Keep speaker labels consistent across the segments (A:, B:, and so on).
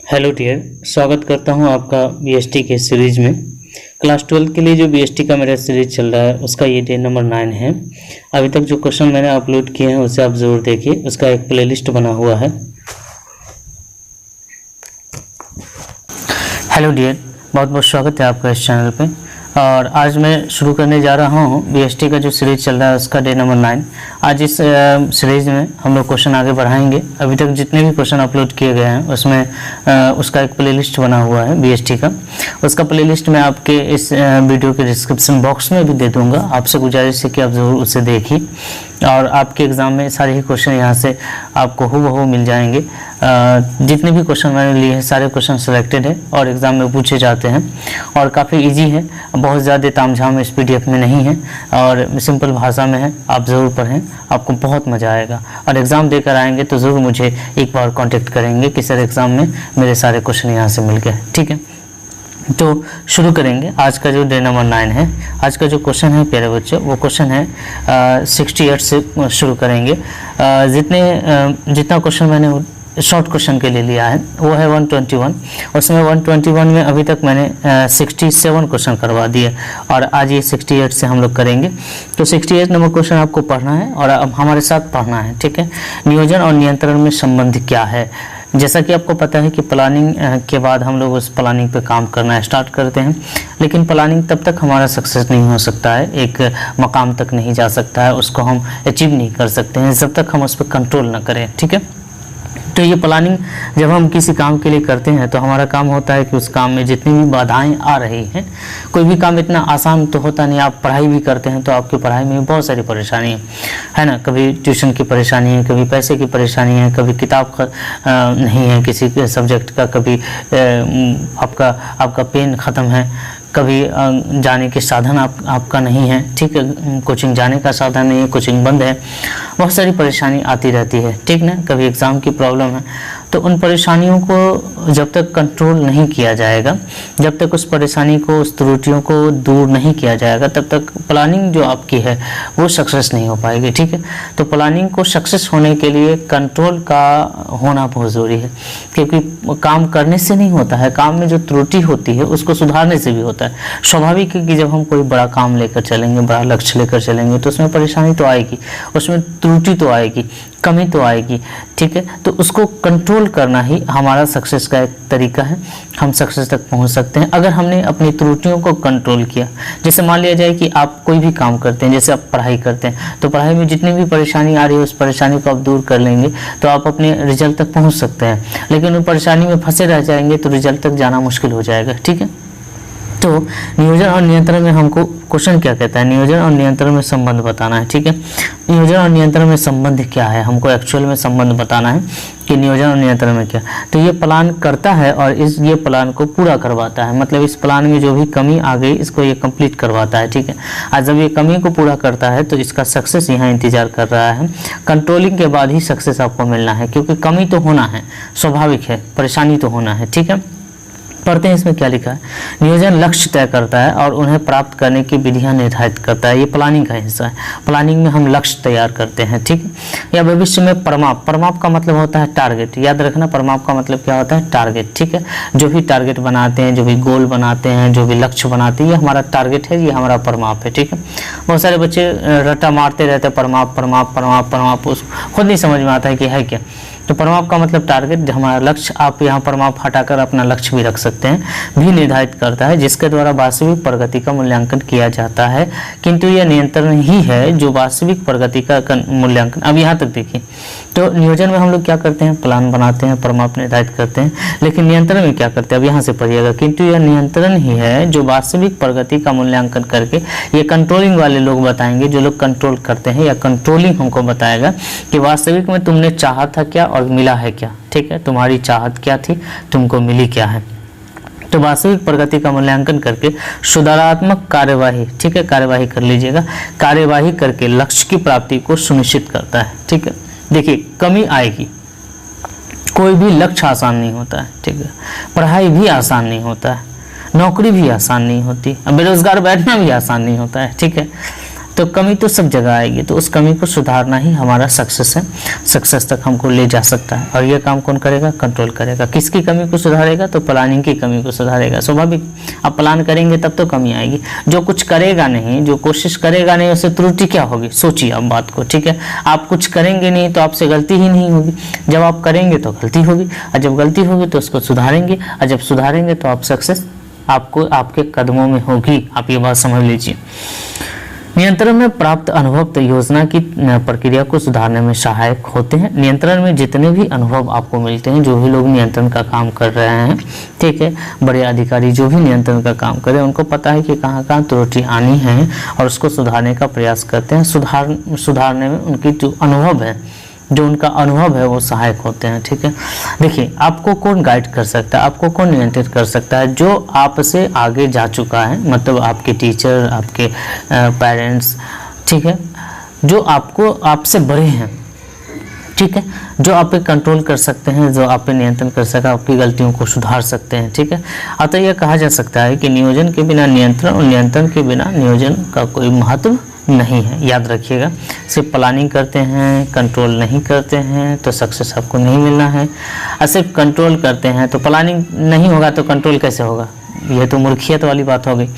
A: Hello dear, स्वागत करता हूं आपका बीएसटी के सीरीज में। क्लास 12 के लिए जो बीएसटी का मेरा सीरीज चल रहा है उसका ये डे नंबर 9 है। अभी तक जो क्वेश्चन मैंने अपलोड किए हैं उसे आप ज़रूर देखिए, उसका एक प्लेलिस्ट बना हुआ है। हेलो डियर, बहुत बहुत स्वागत है आपका इस चैनल पे। और आज मैं शुरू करने जा रहा हूँ बीएसटी का जो सीरीज चल रहा है उसका डे नंबर 9। आज इस सीरीज में हम लोग क्वेश्चन आगे बढ़ाएंगे। अभी तक जितने भी क्वेश्चन अपलोड किए गए हैं उसमें उसका एक प्लेलिस्ट बना हुआ है बीएसटी का। उसका प्लेलिस्ट मैं आपके इस वीडियो के डिस्क्रिप्शन बॉक्स में भी दे दूँगा। आपसे गुजारिश है कि आप ज़रूर उसे देखिए और आपके एग्ज़ाम में सारे ही क्वेश्चन यहाँ से आपको हूबहू मिल जाएंगे। जितने भी क्वेश्चन मैंने लिए हैं सारे क्वेश्चन सिलेक्टेड है और एग्ज़ाम में पूछे जाते हैं और काफ़ी इजी है, बहुत ज़्यादा तामझाम इस पीडीएफ में नहीं है और सिंपल भाषा में है। आप ज़रूर पढ़ें, आपको बहुत मज़ा आएगा और एग्ज़ाम देकर आएंगे तो ज़रूर मुझे एक बार कांटेक्ट करेंगे कि सर एग्ज़ाम में मेरे सारे क्वेश्चन यहाँ से मिल गए। ठीक है, तो शुरू करेंगे आज का जो डे नंबर 9 है। आज का जो क्वेश्चन है प्यारे बच्चों, वो क्वेश्चन है 68 से शुरू करेंगे। जितना क्वेश्चन मैंने शॉर्ट क्वेश्चन के लिए लिया है वो है 121। उसमें 121 में अभी तक मैंने 67 क्वेश्चन करवा दिए और आज ये 68 से हम लोग करेंगे। तो 68 नंबर क्वेश्चन आपको पढ़ना है और अब हमारे साथ पढ़ना है। ठीक है, नियोजन और नियंत्रण में संबंध क्या है। जैसा कि आपको पता है कि प्लानिंग के बाद हम लोग उस प्लानिंग पे काम करना स्टार्ट करते हैं, लेकिन प्लानिंग तब तक हमारा सक्सेस नहीं हो सकता है, एक मकाम तक नहीं जा सकता है, उसको हम अचीव नहीं कर सकते हैं जब तक हम उस पर कंट्रोल ना करें। ठीक है, तो ये प्लानिंग जब हम किसी काम के लिए करते हैं तो हमारा काम होता है कि उस काम में जितनी भी बाधाएं आ रही हैं, कोई भी काम इतना आसान तो होता नहीं। आप पढ़ाई भी करते हैं तो आपकी पढ़ाई में बहुत सारी परेशानी है ना। कभी ट्यूशन की परेशानी है, कभी पैसे की परेशानी है, कभी किताब नहीं है किसी सब्जेक्ट का, कभी आपका पेन ख़त्म है, कभी जाने के साधन आपका नहीं है। ठीक है, कोचिंग जाने का साधन नहीं है, कोचिंग बंद है, बहुत सारी परेशानी आती रहती है। ठीक ना, कभी एग्ज़ाम की प्रॉब्लम है। तो उन परेशानियों को जब तक कंट्रोल नहीं किया जाएगा, जब तक उस परेशानी को, उस त्रुटियों को दूर नहीं किया जाएगा, तब तक प्लानिंग जो आपकी है वो सक्सेस नहीं हो पाएगी। ठीक है, तो प्लानिंग को सक्सेस होने के लिए कंट्रोल का होना बहुत ज़रूरी है, क्योंकि काम करने से नहीं होता है, काम में जो त्रुटि होती है उसको सुधारने से भी होता है। स्वाभाविक है कि जब हम कोई बड़ा काम लेकर चलेंगे, बड़ा लक्ष्य लेकर चलेंगे तो उसमें परेशानी तो आएगी, उसमें त्रुटि तो आएगी, कमी तो आएगी। ठीक है, तो उसको कंट्रोल करना ही हमारा सक्सेस का एक तरीका है। हम सक्सेस तक पहुंच सकते हैं अगर हमने अपनी त्रुटियों को कंट्रोल किया। जैसे मान लिया जाए कि आप कोई भी काम करते हैं, जैसे आप पढ़ाई करते हैं, तो पढ़ाई में जितनी भी परेशानी आ रही है उस परेशानी को आप दूर कर लेंगे तो आप अपने रिजल्ट तक पहुँच सकते हैं। लेकिन उन परेशानी में फंसे रह जाएंगे तो रिजल्ट तक जाना मुश्किल हो जाएगा। ठीक है, तो नियोजन और नियंत्रण में हमको क्वेश्चन क्या कहता है, नियोजन और नियंत्रण में संबंध बताना है। ठीक है, नियोजन और नियंत्रण में संबंध क्या है, हमको एक्चुअल में संबंध बताना है कि नियोजन और नियंत्रण में क्या। तो ये प्लान करता है और ये प्लान को पूरा करवाता है, मतलब इस प्लान में जो भी कमी आ गई इसको ये कंप्लीट करवाता है। ठीक है, आज जब ये कमी को पूरा करता है तो इसका सक्सेस यहाँ इंतजार कर रहा है। कंट्रोलिंग के बाद ही सक्सेस आपको मिलना है, क्योंकि कमी तो होना है, स्वाभाविक है, परेशानी तो होना है। ठीक है, पढ़ते हैं इसमें क्या लिखा है। नियोजन लक्ष्य तय करता है और उन्हें प्राप्त करने की विधियां निर्धारित करता है। ये प्लानिंग का हिस्सा है। प्लानिंग में हम लक्ष्य तैयार करते हैं। ठीक है, या भविष्य में परमाप। परमाप का मतलब होता है टारगेट। याद रखना, परमाप का मतलब क्या होता है, टारगेट। ठीक है, जो भी टारगेट बनाते हैं, जो भी गोल बनाते हैं, जो भी लक्ष्य बनाते हैं, ये हमारा टारगेट है, ये हमारा परमाप है। ठीक है, बहुत सारे बच्चे रट्टा मारते रहते हैं, परमाप परमाप परमाप परमाप, उसको खुद नहीं समझ में आता है कि है क्या। तो परमाप का मतलब टारगेट, हमारा लक्ष्य। आप यहाँ परमाप हटाकर अपना लक्ष्य भी रख सकते हैं, भी निर्धारित करता है, जिसके द्वारा वास्तविक प्रगति का मूल्यांकन किया जाता है। किंतु यह नियंत्रण ही है जो वास्तविक प्रगति का मूल्यांकन। अब यहाँ तक देखिए, तो नियोजन में हम लोग क्या करते हैं, प्लान बनाते हैं, परमाप निर्धारित करते हैं, लेकिन नियंत्रण में क्या करते हैं, अब यहाँ से पढ़िएगा। किंतु यह नियंत्रण ही है जो वास्तविक प्रगति का मूल्यांकन करके, ये कंट्रोलिंग वाले लोग बताएंगे, जो लोग कंट्रोल करते हैं, या कंट्रोलिंग हमको बताएगा कि वास्तविक में तुमने चाहा था क्या और मिला है क्या। ठीक है, तुम्हारी चाहत क्या थी, तुमको मिली क्या है। तो वास्तविक प्रगति का मूल्यांकन करके सुधारात्मक कार्यवाही, ठीक है, कार्यवाही कर लीजिएगा, कार्यवाही करके लक्ष्य की प्राप्ति को सुनिश्चित करता है। ठीक है, देखिए कमी आएगी, कोई भी लक्ष्य आसान नहीं होता है। ठीक है, पढ़ाई भी आसान नहीं होता है, नौकरी भी आसान नहीं होती, बेरोजगार बैठना भी आसान नहीं होता है। ठीक है, तो कमी तो सब जगह आएगी, तो उस कमी को सुधारना ही हमारा सक्सेस है, सक्सेस तक हमको ले जा सकता है। और ये काम कौन करेगा? कंट्रोल करेगा। किसकी कमी को सुधारेगा? तो प्लानिंग की कमी को सुधारेगा। स्वाभाविक, आप प्लान करेंगे तब तो कमी आएगी। जो कुछ करेगा नहीं, जो कोशिश करेगा नहीं, उससे त्रुटि क्या होगी? सोचिए आप बात को, ठीक है। आप कुछ करेंगे नहीं तो आपसे गलती ही नहीं होगी, जब आप करेंगे तो गलती होगी, और जब गलती होगी तो उसको सुधारेंगे, और जब सुधारेंगे तो आप सक्सेस आपको आपके कदमों में होगी। आप ये बात समझ लीजिए। नियंत्रण में प्राप्त अनुभव योजना की प्रक्रिया को सुधारने में सहायक होते हैं। नियंत्रण में जितने भी अनुभव आपको मिलते हैं, जो भी लोग नियंत्रण का काम कर रहे हैं, ठीक है, बड़े अधिकारी जो भी नियंत्रण का काम कर रहे हैं, उनको पता है कि कहाँ कहाँ त्रुटि आनी है और उसको सुधारने का प्रयास करते हैं। सुधारने में उनकी जो अनुभव है, जो उनका अनुभव है, वो सहायक होते हैं, ठीक है। देखिए, आपको कौन गाइड कर सकता है, आपको कौन नियंत्रित कर सकता है? जो आपसे आगे जा चुका है, मतलब आपके टीचर, आपके पेरेंट्स, ठीक है, जो आपसे बड़े हैं, ठीक है, जो आप पे कंट्रोल कर सकते हैं, जो आप पे नियंत्रण कर सकते हैं, आपकी गलतियों को सुधार सकते हैं, ठीक है। अतः यह कहा जा सकता है कि नियोजन के बिना नियंत्रण और नियंत्रण के बिना नियोजन का कोई महत्व नहीं है। याद रखिएगा, सिर्फ प्लानिंग करते हैं, कंट्रोल नहीं करते हैं तो सक्सेस आपको नहीं मिलना है। और सिर्फ कंट्रोल करते हैं तो प्लानिंग नहीं होगा तो कंट्रोल कैसे होगा? यह तो मूर्खियत वाली बात हो गई।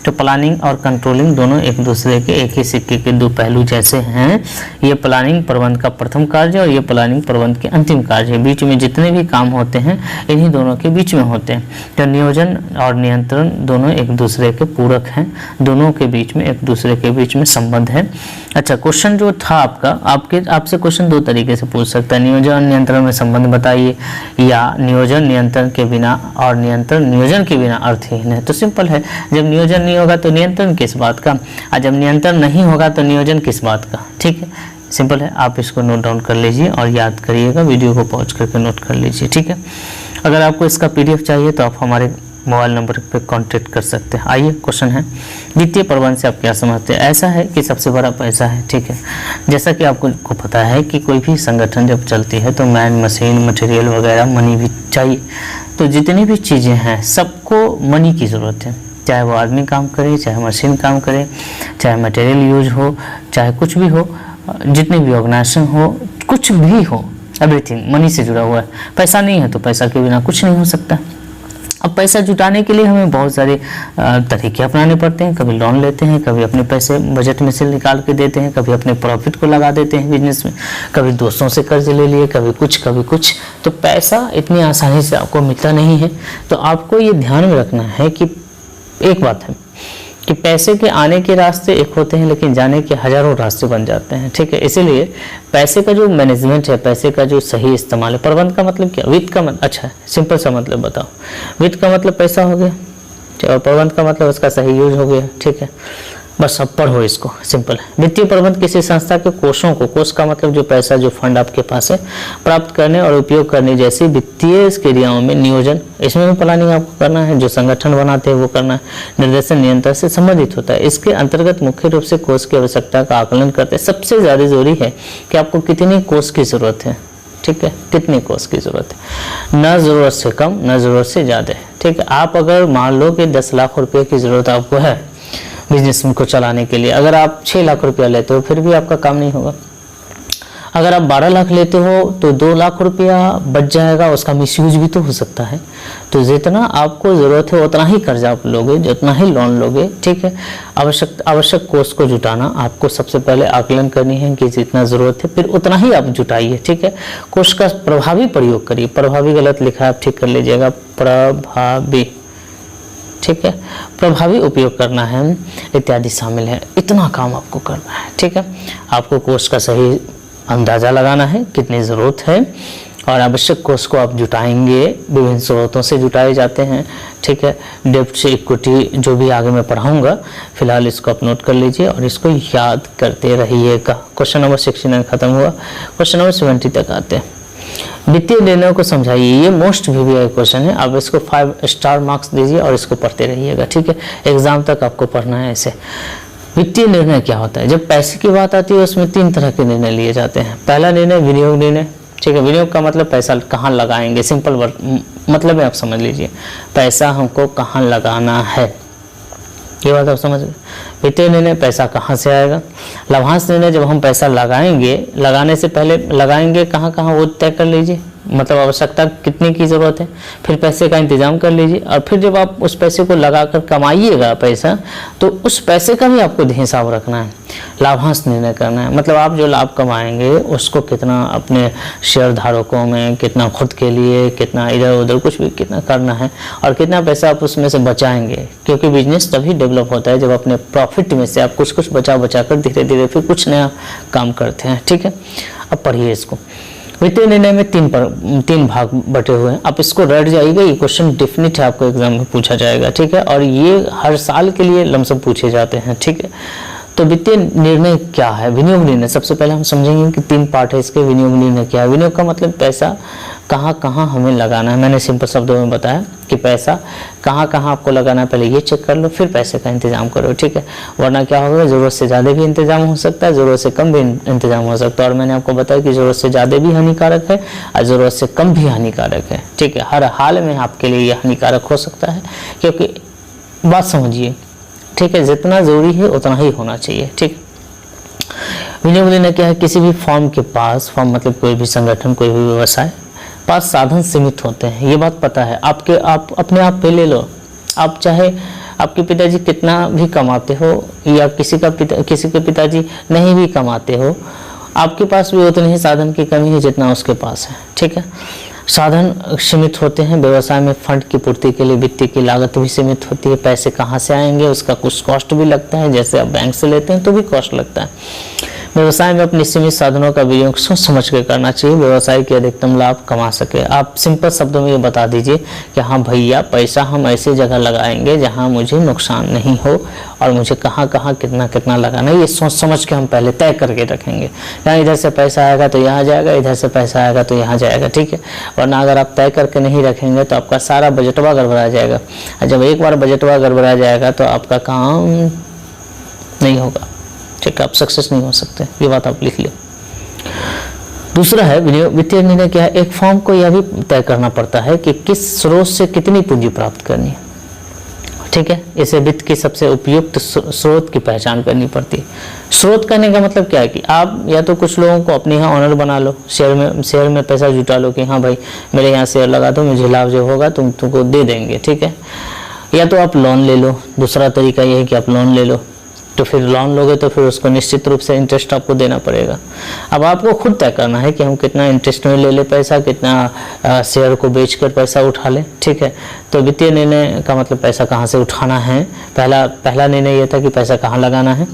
A: तो प्लानिंग और कंट्रोलिंग दोनों एक दूसरे के, एक ही सिक्के के दो पहलू जैसे हैं। ये प्लानिंग प्रबंध का प्रथम कार्य और ये प्लानिंग प्रबंध के अंतिम कार्य है। बीच में जितने भी काम होते हैं, इन्हीं दोनों के बीच में होते हैं। तो नियोजन और नियंत्रण दोनों एक दूसरे के पूरक हैं, दोनों के बीच में एक दूसरे के बीच में संबंध है। अच्छा, क्वेश्चन जो था आपसे क्वेश्चन दो तरीके से पूछ सकता है। नियोजन और नियंत्रण में संबंध बताइए, या नियोजन नियंत्रण के बिना और नियंत्रण नियोजन के बिना अर्थहीन है। तो सिंपल है, जब नियोजन नहीं होगा तो नियंत्रण किस बात का, और जब नियंत्रण नहीं होगा तो नियोजन किस बात का, ठीक है। सिंपल है, आप इसको नोट डाउन कर लीजिए और याद करिएगा, वीडियो को पॉज करके नोट कर लीजिए, ठीक है। अगर आपको इसका PDF चाहिए तो आप हमारे मोबाइल नंबर पे कांटेक्ट कर सकते हैं। आइए, क्वेश्चन है, वित्तीय प्रबंधन से आप क्या समझते हैं? ऐसा है कि सबसे बड़ा पैसा है, ठीक है। जैसा कि आपको पता है कि कोई भी संगठन जब चलती है तो मैन, मशीन, मटेरियल वगैरह, मनी भी चाहिए। तो जितनी भी चीज़ें हैं, सबको मनी की ज़रूरत है, चाहे वो आदमी काम करे, चाहे मशीन काम करे, चाहे मटेरियल यूज हो, चाहे कुछ भी हो, जितनी भी ऑर्गेनाइजेशन हो, कुछ भी हो, एवरीथिंग मनी से जुड़ा हुआ है। पैसा नहीं है तो पैसा के बिना कुछ नहीं हो सकता। अब पैसा जुटाने के लिए हमें बहुत सारे तरीके अपनाने पड़ते हैं। कभी लोन लेते हैं, कभी अपने पैसे बजट में से निकाल के देते हैं, कभी अपने प्रॉफिट को लगा देते हैं बिजनेस में, कभी दोस्तों से कर्ज ले लिए, कभी कुछ। तो पैसा इतनी आसानी से आपको मिलता नहीं है। तो आपको ये ध्यान में रखना है कि एक बात है कि पैसे के आने के रास्ते एक होते हैं, लेकिन जाने के हजारों रास्ते बन जाते हैं, ठीक है। इसीलिए पैसे का जो मैनेजमेंट है, पैसे का जो सही इस्तेमाल है, प्रबंध का मतलब क्या? वित्त का मतलब, अच्छा सिंपल सा मतलब बताओ। वित्त का मतलब पैसा हो गया, और प्रबंध का मतलब उसका सही यूज हो गया, ठीक है। बस अब पढ़ो इसको, सिंपल है। वित्तीय प्रबंध किसी संस्था के कोषों को, कोष का मतलब जो पैसा, जो फंड आपके पास है, प्राप्त करने और उपयोग करने जैसी वित्तीय क्रियाओं में नियोजन, इसमें भी प्लानिंग आपको करना है, जो संगठन बनाते हैं वो करना है, निर्देशन नियंत्रण से संबंधित होता है। इसके अंतर्गत मुख्य रूप से कोष की आवश्यकता का आकलन करते हैं। सबसे ज़्यादा जरूरी है कि आपको कितनी कोष की जरूरत है, ठीक है, कितनी कोष की जरूरत है, न जरूरत से कम, न जरूरत से ज़्यादा, ठीक है। आप अगर मान लो कि 10 लाख रुपये की जरूरत आपको है बिजनेस को चलाने के लिए, अगर आप 6 लाख रुपया लेते हो फिर भी आपका काम नहीं होगा। अगर आप 12 लाख लेते हो तो 2 लाख रुपया बच जाएगा, उसका मिसयूज भी तो हो सकता है। तो जितना आपको ज़रूरत है उतना ही कर्जा आप लोगे, जितना ही लोन लोगे, ठीक है। आवश्यक कोष को जुटाना, आपको सबसे पहले आकलन करनी है कि जितना ज़रूरत है फिर उतना ही आप जुटाइए, ठीक है। कोष का प्रभावी प्रयोग करिए। प्रभावी गलत लिखा है, आप ठीक कर लीजिएगा, प्रभावी, ठीक है। प्रभावी उपयोग करना है इत्यादि शामिल है। इतना काम आपको करना है, ठीक है। आपको कोष का सही अंदाज़ा लगाना है कितनी ज़रूरत है, और आवश्यक कोष को आप जुटाएंगे, विभिन्न स्रोतों से जुटाए जाते हैं, ठीक है। डेब्ट से इक्विटी जो भी आगे मैं पढ़ाऊंगा, फिलहाल इसको आप नोट कर लीजिए और इसको याद करते रहिएगा। क्वेश्चन नंबर 69 खत्म हुआ, क्वेश्चन नंबर 70 तक आते हैं। वित्तीय निर्णयों को समझाइए। ये मोस्ट VVI क्वेश्चन है, आप इसको 5 स्टार मार्क्स दीजिए और इसको पढ़ते रहिएगा, ठीक है। एग्जाम तक आपको पढ़ना है ऐसे। वित्तीय निर्णय क्या होता है? जब पैसे की बात आती है उसमें 3 तरह के निर्णय लिए जाते हैं। पहला निर्णय विनियोग निर्णय, ठीक है। विनियोग का मतलब पैसा कहाँ लगाएंगे, सिंपल वर्ड मतलब है, आप समझ लीजिए पैसा हमको कहाँ लगाना है, ये बात आप समझ गए। वित्तीय निर्णय, पैसा कहाँ से आएगा। लाभांश निर्णय, जब हम पैसा लगाएंगे, लगाने से पहले लगाएंगे कहाँ कहाँ वो तय कर लीजिए, मतलब आवश्यकता कितने की ज़रूरत है, फिर पैसे का इंतजाम कर लीजिए, और फिर जब आप उस पैसे को लगाकर कमाइएगा पैसा, तो उस पैसे का भी आपको हिसाब रखना है, लाभांश निर्णय करना है। मतलब आप जो लाभ कमाएंगे उसको कितना अपने शेयर धारकों में, कितना खुद के लिए, कितना इधर उधर कुछ भी कितना करना है, और कितना पैसा आप उसमें से बचाएंगे, क्योंकि बिजनेस तभी डेवलप होता है जब अपने प्रॉफिट में से आप कुछ कुछ बचा कर धीरे धीरे फिर कुछ नया काम करते हैं। ठीक है, अब पढ़िए इसको। वित्तीय निर्णय में तीन भाग बटे हुए हैं। आप इसको रट जाइएगा, ये क्वेश्चन डेफिनेट है, आपको एग्जाम में पूछा जाएगा। ठीक है, और ये हर साल के लिए लमसम पूछे जाते हैं। ठीक है, तो वित्तीय निर्णय क्या है। विनियोग निर्णय, सबसे पहले हम समझेंगे कि 3 पार्ट है इसके। विनियोग निर्णय क्या है। विनियोग का मतलब पैसा कहाँ कहाँ हमें लगाना है। मैंने सिंपल शब्दों में बताया कि पैसा कहाँ कहाँ आपको लगाना है, पहले ये चेक कर लो, फिर पैसे का इंतजाम करो। ठीक है, वरना क्या होगा, ज़रूरत से ज़्यादा भी इंतजाम हो सकता है, ज़रूरत से कम भी इंतजाम हो सकता है। और मैंने आपको बताया कि ज़रूरत से ज़्यादा भी हानिकारक है और ज़रूरत से कम भी हानिकारक है। ठीक है, हर हाल में आपके लिए ये हानिकारक हो सकता है, क्योंकि बात समझिए। ठीक है, जितना ज़रूरी है उतना ही होना चाहिए। ठीक, विनियोग निर्णय क्या है। किसी भी फर्म के पास, फर्म मतलब कोई भी संगठन, कोई भी व्यवसाय पास साधन सीमित होते हैं, ये बात पता है। आप अपने आप पे ले लो, आप चाहे आपके पिताजी कितना भी कमाते हो या किसी के पिताजी नहीं भी कमाते हो, आपके पास भी उतने ही साधन की कमी है जितना उसके पास है। ठीक है, साधन सीमित होते हैं। व्यवसाय में फंड की पूर्ति के लिए वित्तीय की लागत भी सीमित होती है। पैसे कहाँ से आएंगे उसका कुछ कॉस्ट भी लगता है, जैसे आप बैंक से लेते हैं तो भी कॉस्ट लगता है। व्यवसाय में अपने सीमित साधनों का विनियोग सोच समझ कर करना चाहिए, व्यवसाय के अधिकतम लाभ कमा सके। आप सिंपल शब्दों में ये बता दीजिए कि हाँ भैया, पैसा हम ऐसी जगह लगाएंगे जहाँ मुझे नुकसान नहीं हो, और मुझे कहाँ कहाँ कितना कितना लगाना है, ये सोच समझ के हम पहले तय करके रखेंगे। यहाँ इधर से पैसा आएगा तो यहाँ जाएगा, इधर से पैसा आएगा तो यहाँ जाएगा। ठीक है, वरना अगर आप तय करके नहीं रखेंगे तो आपका सारा बजटवा गड़बड़ा जाएगा, और जब एक बार बजटवा गड़बड़ा जाएगा तो आपका काम नहीं होगा। ठीक है, आप सक्सेस नहीं हो सकते, ये बात आप लिख लो। दूसरा है वित्तीय निर्णय क्या है। एक फर्म को यह भी तय करना पड़ता है कि किस स्रोत से कितनी पूंजी प्राप्त करनी है। ठीक है, इसे वित्त की सबसे उपयुक्त स्रोत की पहचान करनी पड़ती है। स्रोत करने का मतलब क्या है कि आप या तो कुछ लोगों को अपने यहाँ ऑनर बना लो, शेयर में पैसा जुटा लो कि हाँ भाई मेरे यहाँ शेयर लगा दो, मुझे लाभ जो होगा तुमको दे देंगे। ठीक है, या तो आप लोन ले लो। दूसरा तरीका यह है कि आप लोन ले लो, तो फिर लोन लोगे तो फिर उसको निश्चित रूप से इंटरेस्ट आपको देना पड़ेगा। अब आपको खुद तय करना है कि हम कितना इंटरेस्ट में ले ले पैसा, कितना शेयर को बेचकर पैसा उठा ले। ठीक है, तो वित्तीय निर्णय का मतलब पैसा कहाँ से उठाना है। पहला निर्णय ये था कि पैसा कहाँ लगाना है,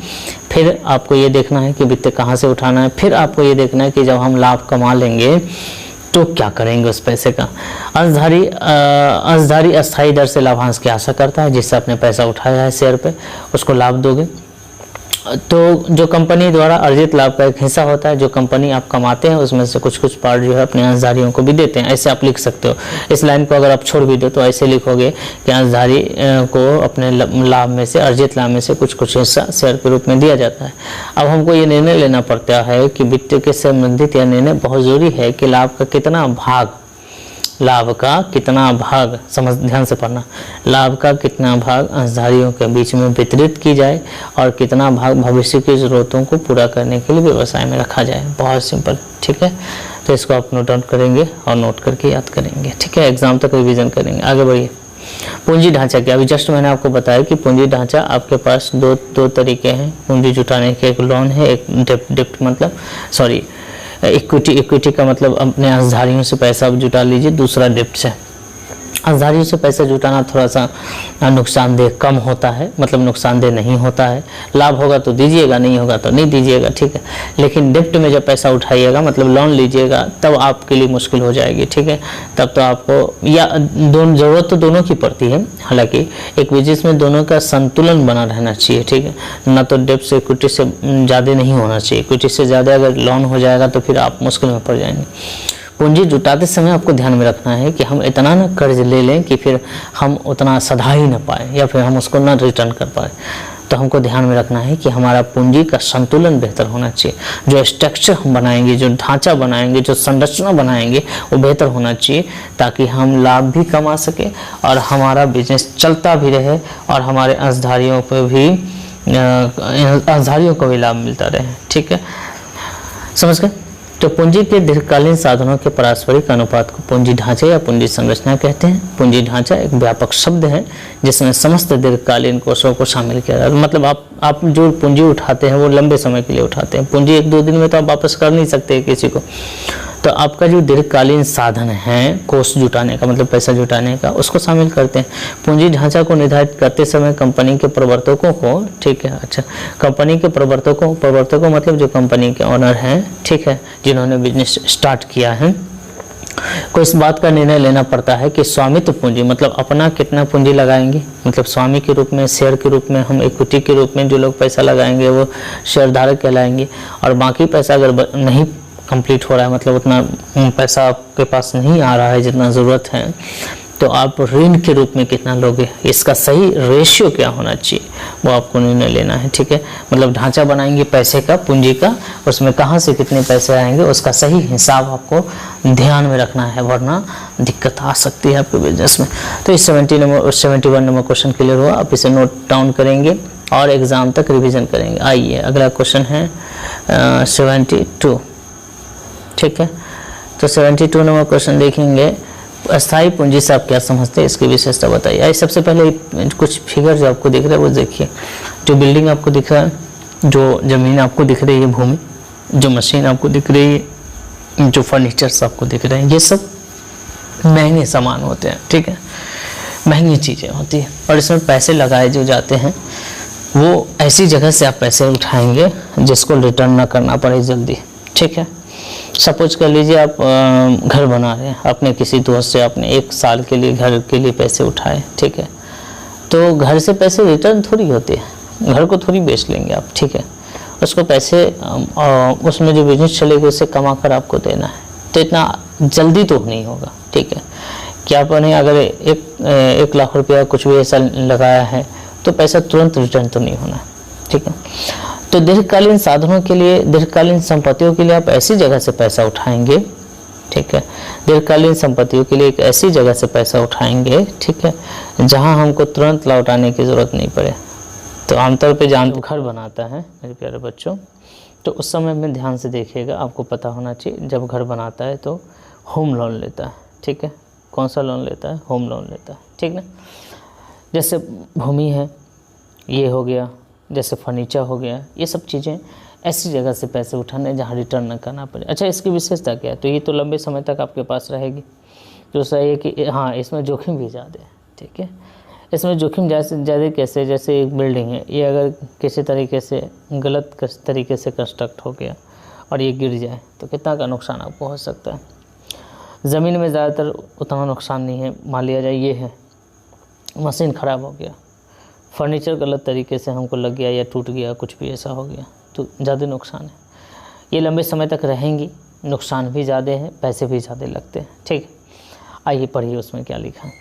A: फिर आपको ये देखना है कि वित्त कहाँ से उठाना है, फिर आपको ये देखना है कि जब हम लाभ कमा लेंगे तो क्या करेंगे उस पैसे का। अंशधारी अस्थायी दर से लाभांश की आशा करता है, जिससे आपने पैसा उठाया है शेयर पे उसको लाभ दोगे। तो जो कंपनी द्वारा अर्जित लाभ का एक हिस्सा होता है, जो कंपनी आप कमाते हैं उसमें से कुछ कुछ पार्ट जो है अपने अंशधारियों को भी देते हैं। ऐसे आप लिख सकते हो। इस लाइन को अगर आप छोड़ भी दो तो ऐसे लिखोगे कि अंशधारी को अपने लाभ में से, अर्जित लाभ में से कुछ कुछ हिस्सा शेयर के रूप में दिया जाता है। अब हमको ये निर्णय लेना पड़ता है कि वित्त के संबंधित यह निर्णय बहुत जरूरी है कि लाभ का कितना भाग समझ ध्यान से पढ़ना, लाभ का कितना भाग अंशधारियों के बीच में वितरित की जाए और कितना भाग भविष्य की जरूरतों को पूरा करने के लिए व्यवसाय में रखा जाए। बहुत सिंपल। ठीक है, तो इसको आप नोट डाउन करेंगे और नोट करके याद करेंगे। ठीक है, एग्जाम तक रिवीजन करेंगे। आगे बढ़िए। पूंजी ढांचा क्या। अभी जस्ट मैंने आपको बताया कि पूंजी ढांचा आपके पास दो तरीके हैं पूंजी जुटाने के। एक लोन है, एक डेप्ट मतलब इक्विटी का मतलब अपने अंशधारियों से पैसा आप जुटा लीजिए। दूसरा डेप्ट से। अंशधारियों से पैसा जुटाना थोड़ा सा नुकसानदेह कम होता है, मतलब नुकसानदेह नहीं होता है। लाभ होगा तो दीजिएगा, नहीं होगा तो नहीं दीजिएगा। ठीक है, लेकिन डेप्ट में जब पैसा उठाइएगा मतलब लोन लीजिएगा तब आपके लिए मुश्किल हो जाएगी। ठीक है, तब तो आपको या ज़रूरत तो दोनों की पड़ती है, हालांकि एक बिजनेस में दोनों का संतुलन बना रहना चाहिए। ठीक है, ना तो डेप्ट से इक्विटी से ज़्यादा नहीं होना चाहिए। इक्विटी से ज़्यादा अगर लोन हो जाएगा तो फिर आप मुश्किल में पड़ जाएंगे। पूंजी जुटाते समय आपको ध्यान में रखना है कि हम इतना ना कर्ज ले लें कि फिर हम उतना सधा ही ना पाए या फिर हम उसको ना रिटर्न कर पाए। तो हमको ध्यान में रखना है कि हमारा पूंजी का संतुलन बेहतर होना चाहिए। जो स्ट्रक्चर हम बनाएंगे, जो ढांचा बनाएंगे, जो संरचना बनाएंगे वो बेहतर होना चाहिए, ताकि हम लाभ भी कमा सके और हमारा बिजनेस चलता भी रहे और हमारे अंशधारियों को भी लाभ मिलता रहे। ठीक है, समझ गए। तो पूंजी के दीर्घकालीन साधनों के पारस्परिक अनुपात को पूंजी ढांचे या पूंजी संरचना कहते हैं। पूंजी ढांचा एक व्यापक शब्द है जिसमें समस्त दीर्घकालीन कोषों को शामिल किया जाता है। मतलब आप जो पूंजी उठाते हैं वो लंबे समय के लिए उठाते हैं। पूंजी 1-2 दिन में तो आप वापस कर नहीं सकते किसी को। तो आपका जो दीर्घकालीन साधन है कोष जुटाने का, मतलब पैसा जुटाने का, उसको शामिल करते हैं। पूंजी ढांचा को निर्धारित करते समय कंपनी के प्रवर्तकों को, ठीक है, अच्छा, कंपनी के प्रवर्तकों मतलब जो कंपनी के ऑनर हैं, ठीक है, जिन्होंने बिजनेस स्टार्ट किया है, को इस बात का निर्णय लेना पड़ता है कि स्वामित्व पूंजी मतलब अपना कितना पूंजी लगाएंगे। मतलब स्वामी के रूप में, शेयर के रूप में, हम इक्विटी के रूप में जो लोग पैसा लगाएंगे वो शेयरधारक कहलाएंगे। और बाकी पैसा अगर नहीं कंप्लीट हो रहा है, मतलब उतना पैसा आपके पास नहीं आ रहा है जितना ज़रूरत है, तो आप ऋण के रूप में कितना लोगे, इसका सही रेशियो क्या होना चाहिए वो आपको निर्णय लेना है। ठीक है, मतलब ढांचा बनाएंगे पैसे का, पूंजी का, उसमें कहाँ से कितने पैसे आएंगे उसका सही हिसाब आपको ध्यान में रखना है, वरना दिक्कत आ सकती है आपके बिजनेस में। तो इस 71 नंबर क्वेश्चन क्लियर हुआ। आप इसे नोट डाउन करेंगे और एग्ज़ाम तक रिविज़न करेंगे। आइए अगला क्वेश्चन है 72। ठीक है, तो 72 नंबर क्वेश्चन देखेंगे। अस्थायी पूंजी से आप क्या समझते हैं, इसकी विशेषता बताइए। आइए सबसे पहले कुछ फिगर जो आपको दिख रहा है वो देखिए। जो बिल्डिंग आपको दिख रहा है, जो ज़मीन आपको दिख रही है, भूमि, जो मशीन आपको दिख रही है, जो फर्नीचर्स आपको दिख रहे हैं, ये सब महंगे सामान होते हैं। ठीक है, महंगी चीज़ें होती हैं और इसमें पैसे लगाए जो जाते हैं वो ऐसी जगह से आप पैसे उठाएंगे जिसको रिटर्न ना करना पड़े जल्दी। ठीक है, सपोज कर लीजिए आप घर बना रहे हैं, अपने किसी दोस्त से आपने 1 साल के लिए घर के लिए पैसे उठाए। ठीक है, तो घर से पैसे रिटर्न थोड़ी होते हैं, घर को थोड़ी बेच लेंगे आप। ठीक है, उसको पैसे उसमें जो बिजनेस चलेगा उससे कमा कर आपको देना है, तो इतना जल्दी तो नहीं होगा। ठीक है, क्या आपने अगर 1 लाख रुपया कुछ भी ऐसा लगाया है तो पैसा तुरंत रिटर्न तो नहीं होना। ठीक है, तो दीर्घकालीन साधनों के लिए, दीर्घकालीन संपत्तियों के लिए आप ऐसी जगह से पैसा उठाएंगे। ठीक है, दीर्घकालीन संपत्तियों के लिए एक ऐसी जगह से पैसा उठाएंगे, ठीक है, जहां हमको तुरंत लौटाने की ज़रूरत नहीं पड़े। तो आमतौर पे जहाँ घर बनाता है मेरे प्यारे बच्चों, तो उस समय में ध्यान से देखिएगा, आपको पता होना चाहिए जब घर बनाता है तो होम लोन लेता है। ठीक है, कौन सा लोन लेता है? होम लोन लेता है। ठीक ना, जैसे भूमि है, ये हो गया, जैसे फर्नीचर हो गया, ये सब चीज़ें ऐसी जगह से पैसे उठाने जहाँ रिटर्न न करना पड़े। अच्छा, इसकी विशेषता क्या है? तो ये तो लंबे समय तक आपके पास रहेगी। जो सही है कि हाँ, इसमें जोखिम भी ज़्यादा है। ठीक है, इसमें जोखिम ज़्यादा कैसे? जैसे एक बिल्डिंग है, ये अगर किसी तरीके से गलत तरीके से कंस्ट्रक्ट हो गया और ये गिर जाए तो कितना का नुकसान आपको हो सकता है। ज़मीन में ज़्यादातर उतना नुकसान नहीं है, मान लिया जाए ये है, मशीन ख़राब हो गया, फर्नीचर गलत तरीके से हमको लग गया या टूट गया, कुछ भी ऐसा हो गया तो ज़्यादा नुकसान है। ये लंबे समय तक रहेंगी, नुकसान भी ज़्यादा है, पैसे भी ज़्यादा लगते हैं। ठीक, आइए पढ़िए उसमें क्या लिखा है।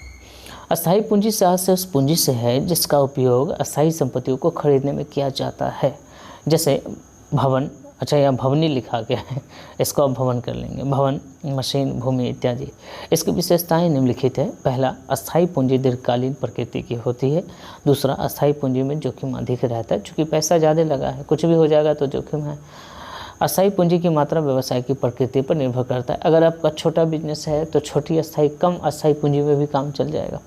A: अस्थायी पूंजी से उस पूंजी से है जिसका उपयोग अस्थायी संपत्तियों को खरीदने में किया जाता है, जैसे भवन। अच्छा, यहाँ भवनी लिखा गया है, इसको आप भवन कर लेंगे। भवन, मशीन, भूमि इत्यादि। इसकी विशेषताएं निम्नलिखित है। पहला, अस्थायी पूंजी दीर्घकालीन प्रकृति की होती है। दूसरा, अस्थायी पूंजी में जोखिम अधिक रहता है, चूँकि पैसा ज़्यादा लगा है, कुछ भी हो जाएगा तो जोखिम है। अस्थायी पूंजी की मात्रा व्यवसाय की प्रकृति पर निर्भर करता है। अगर आपका छोटा बिजनेस है तो छोटी कम अस्थायी पूंजी में भी काम चल जाएगा।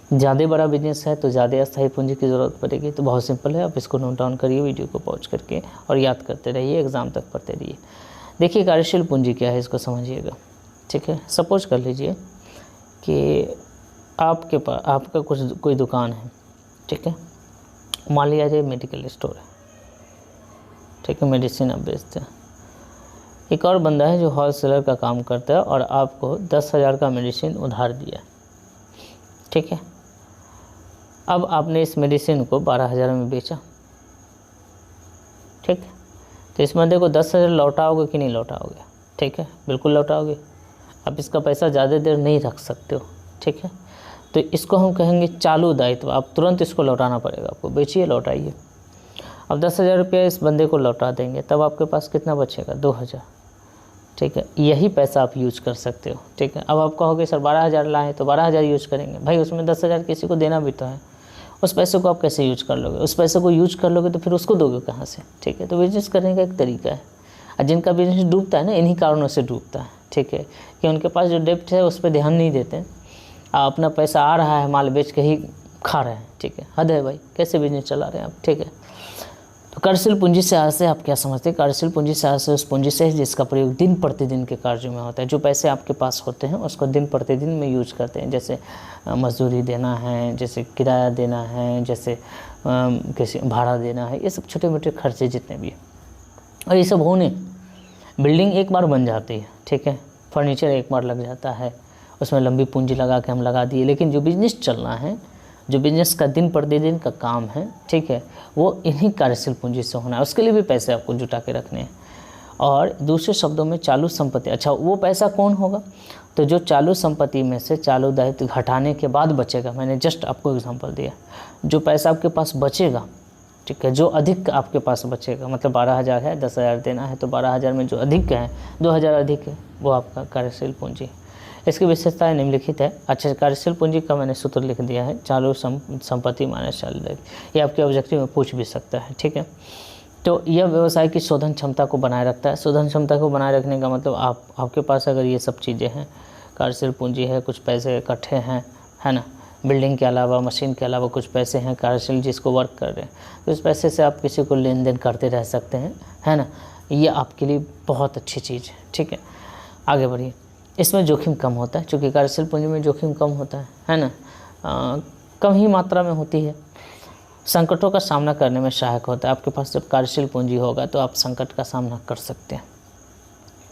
A: ज़्यादा बड़ा बिजनेस है तो ज़्यादा अस्थायी पूंजी की ज़रूरत पड़ेगी। तो बहुत सिंपल है, आप इसको नोट डाउन करिए वीडियो को पॉज करके और याद करते रहिए, एग्ज़ाम तक पढ़ते रहिए। देखिए कार्यशील पूंजी क्या है, इसको समझिएगा। ठीक है, सपोज कर लीजिए कि आपके पास आपका कोई दुकान है। ठीक है, मान लिया जाए मेडिकल स्टोर है। ठीक है, मेडिसिन आप बेचते हैं। एक और बंदा है जो होलसेलर का काम करता है और आपको 10,000 का मेडिसिन उधार दिया। ठीक है, अब आपने इस मेडिसिन को 12,000 में बेचा। ठीक है, तो इस बंदे को 10,000 लौटाओगे कि नहीं लौटाओगे? ठीक है, बिल्कुल लौटाओगे। आप इसका पैसा ज़्यादा देर नहीं रख सकते हो। ठीक है, तो इसको हम कहेंगे चालू दायित्व। आप तुरंत इसको लौटाना पड़ेगा, आपको बेचिए लौटाइए। अब 10,000 रुपया इस बंदे को लौटा देंगे, तब आपके पास कितना बचेगा? 2,000। ठीक है, यही पैसा आप यूज कर सकते हो। ठीक है, अब आप कहोगे सर 12,000 लाएँ तो 12,000 यूज करेंगे, भाई उसमें 10,000 किसी को देना भी तो है, उस पैसे को आप कैसे यूज कर लोगे? उस पैसे को यूज कर लोगे तो फिर उसको दोगे कहाँ से? ठीक है, तो बिजनेस करने का एक तरीका है। और जिनका बिजनेस डूबता है ना, इन्हीं कारणों से डूबता है। ठीक है, कि उनके पास जो डेब्ट है उस पर ध्यान नहीं देते, अपना पैसा आ रहा है माल बेच के ही खा रहे हैं। ठीक है, हद है भाई, कैसे बिजनेस चला रहे हैं आप? ठीक है, तो कार्यशील पूंजी से आज से आप क्या समझते हैं? कार्यशील पूंजी से आज से उस पूंजी से जिसका प्रयोग दिन प्रतिदिन के कार्यों में होता है। जो पैसे आपके पास होते हैं उसको दिन प्रतिदिन में यूज करते हैं, जैसे मजदूरी देना है, जैसे किराया देना है, जैसे किसी भाड़ा देना है, ये सब छोटे मोटे खर्चे जितने भी हैं। और ये सब होने, बिल्डिंग एक बार बन जाती है। ठीक है, फर्नीचर एक बार लग जाता है, उसमें लंबी पूंजी लगा के हम लगा दिए, लेकिन जो बिजनेस चलना है, जो बिजनेस का दिन प्रतिदिन का काम है, ठीक है, वो इन्हीं कार्यशील पूंजी से होना है। उसके लिए भी पैसे आपको जुटा के रखने हैं। और दूसरे शब्दों में चालू संपत्ति, अच्छा वो पैसा कौन होगा? तो जो चालू संपत्ति में से चालू दायित्व घटाने के बाद बचेगा, मैंने जस्ट आपको एग्जांपल दिया, जो पैसा आपके पास बचेगा, ठीक है, जो अधिक आपके पास बचेगा, मतलब 12,000 है, 10,000 देना है, तो 12,000 में जो अधिक है, 2,000 अधिक है, वो आपका कार्यशील पूंजी है। इसकी विशेषताएं निम्नलिखित है। अच्छा, कार्यशील पूंजी का मैंने सूत्र लिख दिया है, चालू संपत्ति माइनस चालू दायित्व। ये आपके ऑब्जेक्टिव में पूछ भी सकता है। ठीक है, तो यह व्यवसाय की शोधन क्षमता को बनाए रखता है। शोधन क्षमता को बनाए रखने का मतलब आपके पास अगर ये सब चीज़ें हैं, कार्यशील पूंजी है, कुछ पैसे इकट्ठे हैं, है ना, बिल्डिंग के अलावा, मशीन के अलावा कुछ पैसे हैं कार्यशील जिसको वर्क कर रहे हैं, तो उस पैसे से आप किसी को लेन देन करते रह सकते हैं, है ना। ये आपके लिए बहुत अच्छी चीज़ है। ठीक है, आगे बढ़िए। इसमें जोखिम कम होता है, चूँकि कार्यशील पूंजी में जोखिम कम होता है ना, कम ही मात्रा में होती है। संकटों का सामना करने में सहायक होता है। आपके पास जब कार्यशील पूंजी होगा तो आप संकट का सामना कर सकते हैं।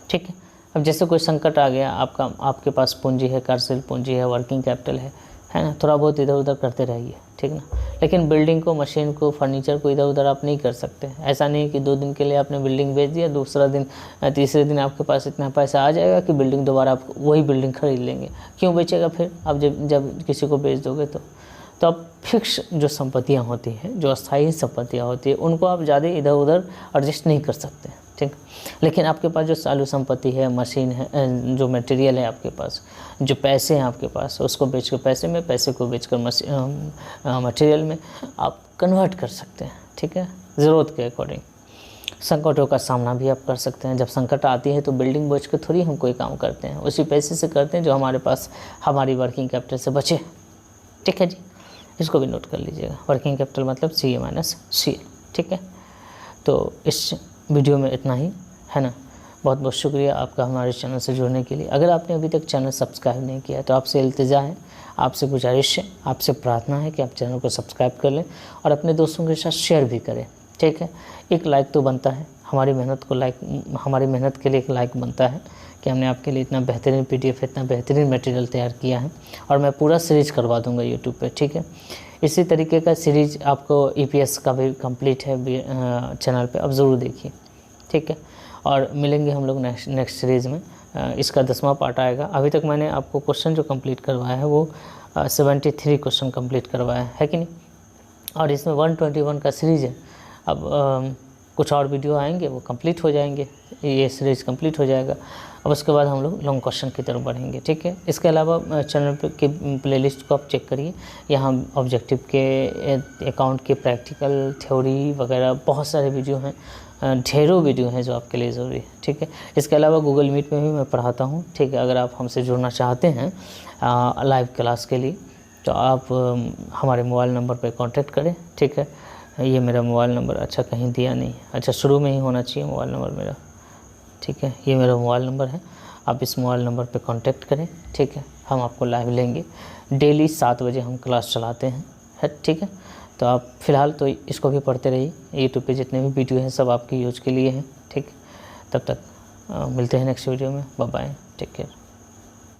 A: ठीक है, अब जैसे कोई संकट आ गया, आपके पास पूंजी है, कार्यशील पूंजी है, वर्किंग कैपिटल है ना, थोड़ा बहुत इधर उधर करते रहिए, ठीक ना। लेकिन बिल्डिंग को, मशीन को, फर्नीचर को इधर उधर आप नहीं कर सकते। ऐसा नहीं कि 2 दिन के लिए आपने बिल्डिंग बेच दिया, दूसरा दिन, तीसरे दिन आपके पास इतना पैसा आ जाएगा कि बिल्डिंग दोबारा आप वही बिल्डिंग खरीद लेंगे। क्यों बेचेगा फिर? आप जब किसी को बेच दोगे तो आप फिक्स जो संपत्तियाँ होती हैं, जो अस्थायी संपत्तियाँ होती है, उनको आप ज़्यादा इधर उधर एडजस्ट नहीं कर सकते। ठीक, लेकिन आपके पास जो चालू संपत्ति है, मशीन है, जो मटेरियल है आपके पास, जो पैसे हैं आपके पास, उसको बेच कर पैसे में, पैसे को बेचकर मटेरियल में आप कन्वर्ट कर सकते हैं। ठीक है, ज़रूरत के अकॉर्डिंग। संकटों का सामना भी आप कर सकते हैं। जब संकट आती है तो बिल्डिंग बेच के थोड़ी हम कोई काम करते हैं, उसी पैसे से करते हैं जो हमारे पास हमारी वर्किंग कैपिटल से बचे। ठीक है जी, इसको भी नोट कर लीजिएगा। वर्किंग कैपिटल मतलब CA माइनस CL। ठीक है, तो इस वीडियो में इतना ही, है ना। बहुत बहुत शुक्रिया आपका हमारे चैनल से जुड़ने के लिए। अगर आपने अभी तक चैनल सब्सक्राइब नहीं किया है तो आपसे इल्तिजा है, आपसे गुजारिश है, आपसे प्रार्थना है कि आप चैनल को सब्सक्राइब कर लें और अपने दोस्तों के साथ शेयर भी करें। ठीक है, एक लाइक तो बनता है, हमारी मेहनत के लिए एक लाइक बनता है कि हमने आपके लिए इतना बेहतरीन PDF, इतना बेहतरीन मटेरियल तैयार किया है, और मैं पूरा सीरीज़ करवा दूंगा यूट्यूब पे। ठीक है, इसी तरीके का सीरीज़ आपको EPS का भी कंप्लीट है चैनल पे, अब ज़रूर देखिए। ठीक है, और मिलेंगे हम लोग नेक्स्ट सीरीज़ में। इसका 10वां पार्ट आएगा। अभी तक मैंने आपको क्वेश्चन जो कंप्लीट करवाया है वो 73 क्वेश्चन कंप्लीट करवाया है कि नहीं, और इसमें 121 का सीरीज़ है। अब कुछ और वीडियो आएंगे, वो कंप्लीट हो जाएंगे, ये सीरीज़ कंप्लीट हो जाएगा। अब उसके बाद हम लोग लॉन्ग क्वेश्चन की तरफ बढ़ेंगे। ठीक है, इसके अलावा चैनल पे की प्लेलिस्ट को आप चेक करिए, यहाँ ऑब्जेक्टिव के, अकाउंट के प्रैक्टिकल, थ्योरी वगैरह बहुत सारे वीडियो हैं, ढेरों वीडियो हैं जो आपके लिए ज़रूरी है। ठीक है, इसके अलावा गूगल मीट में भी मैं पढ़ाता हूँ। ठीक है, अगर आप हमसे जुड़ना चाहते हैं लाइव क्लास के लिए तो आप हमारे मोबाइल नंबर पर कॉन्टेक्ट करें। ठीक है, ये मेरा मोबाइल नंबर, अच्छा कहीं दिया नहीं, अच्छा शुरू में ही होना चाहिए मोबाइल नंबर मेरा। ठीक है, ये मेरा मोबाइल नंबर है, आप इस मोबाइल नंबर पे कांटेक्ट करें। ठीक है, हम आपको लाइव लेंगे। डेली 7 बजे हम क्लास चलाते हैं। ठीक है, तो आप फ़िलहाल तो इसको भी पढ़ते रहिए। यूट्यूब पे जितने भी वीडियो हैं सब आपके यूज़ के लिए हैं। ठीक, तब तक मिलते हैं नेक्स्ट वीडियो में। Bye bye, take care.